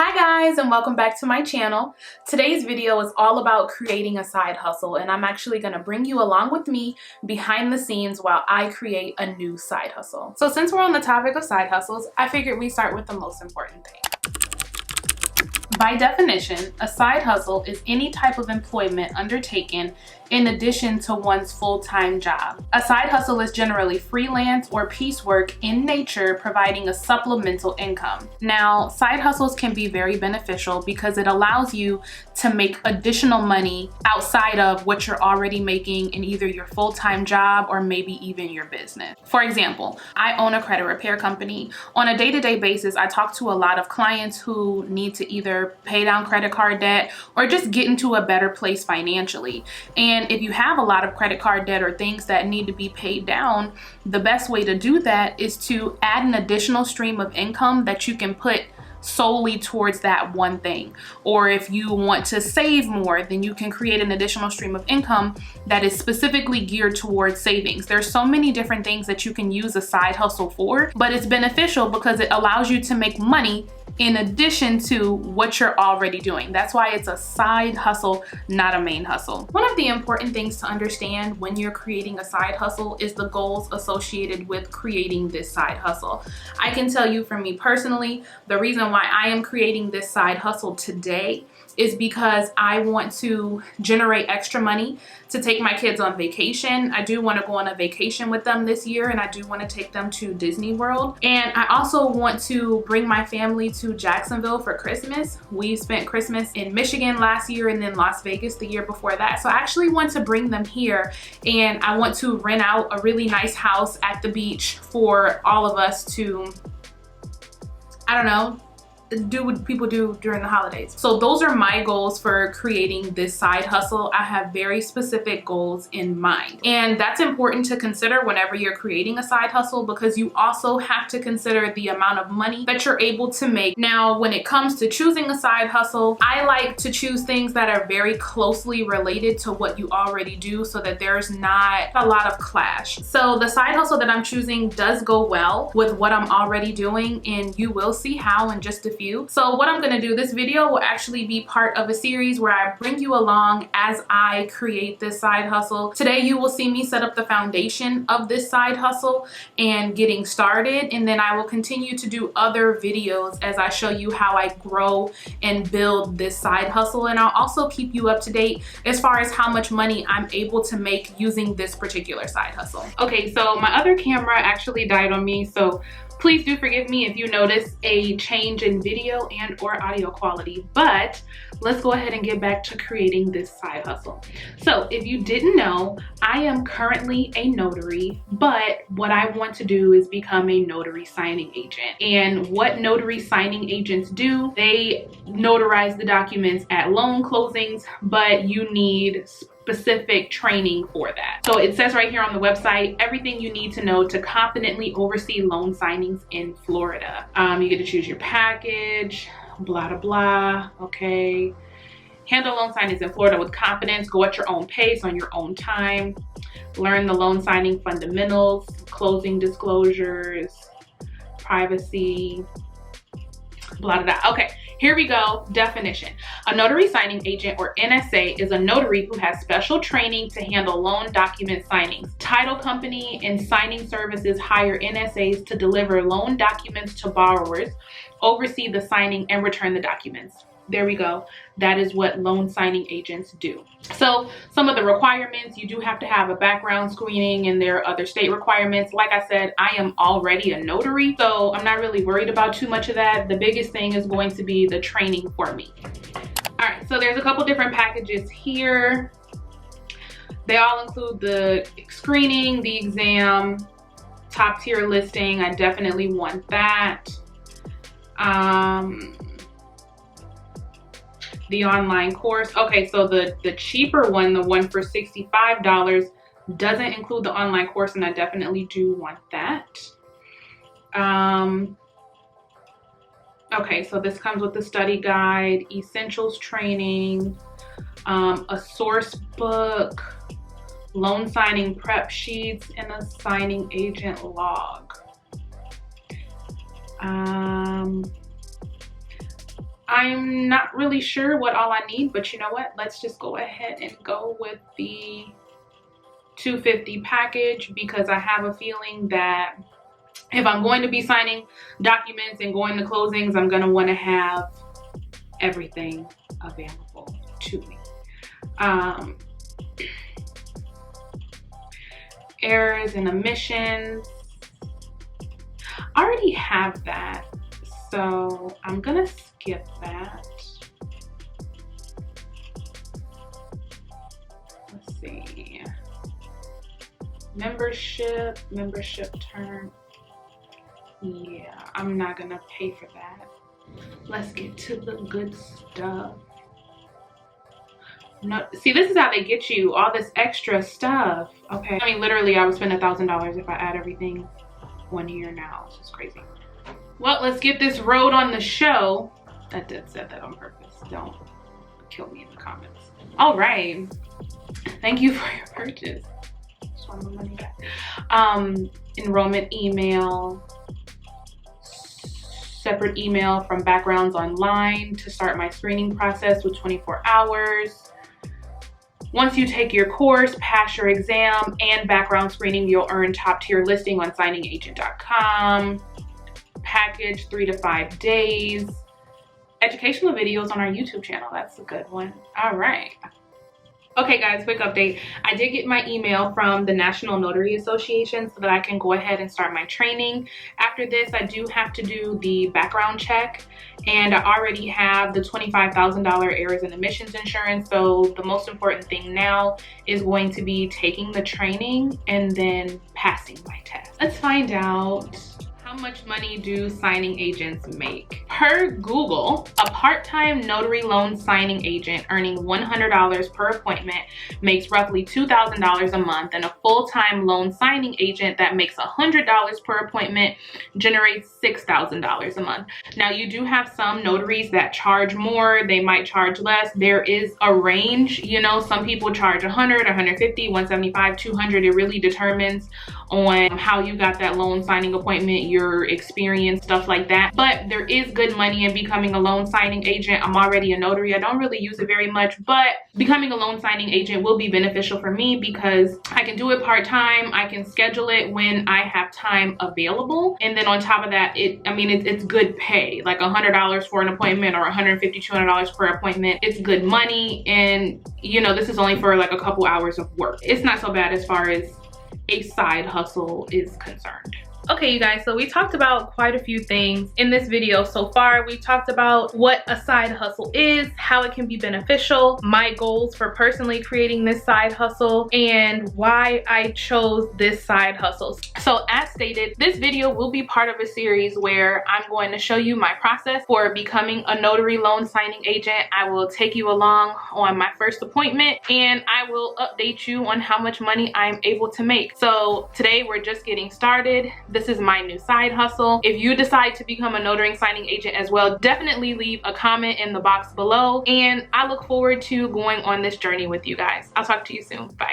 Hi guys, and welcome back to my channel. Today's video is all about creating a side hustle, and I'm actually going to bring you along with me behind the scenes while I create a new side hustle. So since we're on the topic of side hustles, I figured we start with the most important thing. By definition, a side hustle is any type of employment undertaken in addition to one's full-time job. A side hustle is generally freelance or piecework in nature, providing a supplemental income. Now, side hustles can be very beneficial because it allows you to make additional money outside of what you're already making in either your full-time job or maybe even your business. For example, I own a credit repair company. On a day-to-day basis, I talk to a lot of clients who need to either pay down credit card debt or just get into a better place financially. And if you have a lot of credit card debt or things that need to be paid down, the best way to do that is to add an additional stream of income that you can put solely towards that one thing. Or if you want to save more, then you can create an additional stream of income that is specifically geared towards savings. There's so many different things that you can use a side hustle for, but it's beneficial because it allows you to make money in addition to what you're already doing. That's why it's a side hustle, not a main hustle. One of the important things to understand when you're creating a side hustle is the goals associated with creating this side hustle. I can tell you, for me personally, the reason why I am creating this side hustle today is because I want to generate extra money to take my kids on vacation. I do want to go on a vacation with them this year, and I do want to take them to Disney World. And I also want to bring my family to Jacksonville for Christmas. We spent Christmas in Michigan last year and then Las Vegas the year before that. So I actually want to bring them here, and I want to rent out a really nice house at the beach for all of us to, I don't know, do what people do during the holidays. So those are my goals for creating this side hustle. I have very specific goals in mind. And that's important to consider whenever you're creating a side hustle, because you also have to consider the amount of money that you're able to make. Now, when it comes to choosing a side hustle, I like to choose things that are very closely related to what you already do so that there's not a lot of clash. So the side hustle that I'm choosing does go well with what I'm already doing, and you will see how in just a few. So what I'm going to do, this video will actually be part of a series where I bring you along as I create this side hustle. Today you will see me set up the foundation of this side hustle and getting started, and then I will continue to do other videos as I show you how I grow and build this side hustle, and I'll also keep you up to date as far as how much money I'm able to make using this particular side hustle. Okay, so my other camera actually died on me, so please do forgive me if you notice a change in video and or audio quality, but let's go ahead and get back to creating this side hustle. So if you didn't know, I am currently a notary, but what I want to do is become a notary signing agent. And what notary signing agents do, they notarize the documents at loan closings, but you need specific training for that. So it says right here on the website, everything you need to know to confidently oversee loan signings in Florida. You get to choose your package, blah, blah, blah, okay. Handle loan signings in Florida with confidence, go at your own pace on your own time, learn the loan signing fundamentals, closing disclosures, privacy, blah, blah, blah. Okay. Here we go, definition. A notary signing agent, or NSA, is a notary who has special training to handle loan document signings. Title company and signing services hire NSAs to deliver loan documents to borrowers, oversee the signing, and return the documents. There we go. That is what loan signing agents do. So some of the requirements, you do have to have a background screening, and there are other state requirements. Like I said, I am already a notary, so I'm not really worried about too much of that. The biggest thing is going to be the training for me. All right, so there's a couple different packages here. They all include the screening, the exam, top tier listing. I definitely want that. The online course. Okay, so the cheaper one, the one for $65, doesn't include the online course, and I definitely do want that. Okay, so this comes with the study guide, essentials training, a source book, loan signing prep sheets, and a signing agent log. I'm not really sure what all I need, but you know what? Let's just go ahead and go with the $250 package, because I have a feeling that if I'm going to be signing documents and going to closings, I'm going to want to have everything available to me. Errors and omissions. I already have that, so I'm gonna skip that. Let's see. Membership term. Yeah, I'm not gonna pay for that. Let's get to the good stuff. No, see, this is how they get you, all this extra stuff. Okay, I mean, literally I would spend $1,000 if I add everything 1 year now. It's just crazy. Well, let's get this road on the show. I did said that on purpose. Don't kill me in the comments. All right, thank you for your purchase. Just want my money back. Enrollment email, separate email from Backgrounds Online to start my screening process with 24 hours. Once you take your course, pass your exam and background screening, you'll earn top tier listing on signingagent.com. Package 3 to 5 days. Educational videos on our YouTube channel. That's a good one. All right. Okay guys, quick update. I did get my email from the National Notary Association so that I can go ahead and start my training. After this, I do have to do the background check, and I already have the $25,000 errors and omissions insurance. So the most important thing now is going to be taking the training and then passing my test. Let's find out. How much money do signing agents make? Per Google, a part-time notary loan signing agent earning $100 per appointment makes roughly $2,000 a month, and a full-time loan signing agent that makes $100 per appointment generates $6,000 a month. Now, you do have some notaries that charge more, they might charge less. There is a range, you know, some people charge 100, 150, 175, 200. It really determines on how you got that loan signing appointment, your experience, stuff like that. But there is good money in becoming a loan signing agent. I'm already a notary. I don't really use it very much, but becoming a loan signing agent will be beneficial for me because I can do it part-time. I can schedule it when I have time available. And then on top of that, it's good pay, like $100 for an appointment or $150, $200 per appointment. It's good money. And you know, this is only for like a couple hours of work. It's not so bad as far as a side hustle is concerned. Okay, you guys, so we talked about quite a few things in this video so far. We talked about what a side hustle is, how it can be beneficial, my goals for personally creating this side hustle, and why I chose this side hustle. So as stated, this video will be part of a series where I'm going to show you my process for becoming a notary loan signing agent. I will take you along on my first appointment, and I will update you on how much money I'm able to make. So today we're just getting started. This is my new side hustle. If you decide to become a notary signing agent as well, definitely leave a comment in the box below, and I look forward to going on this journey with you guys. I'll talk to you soon. Bye.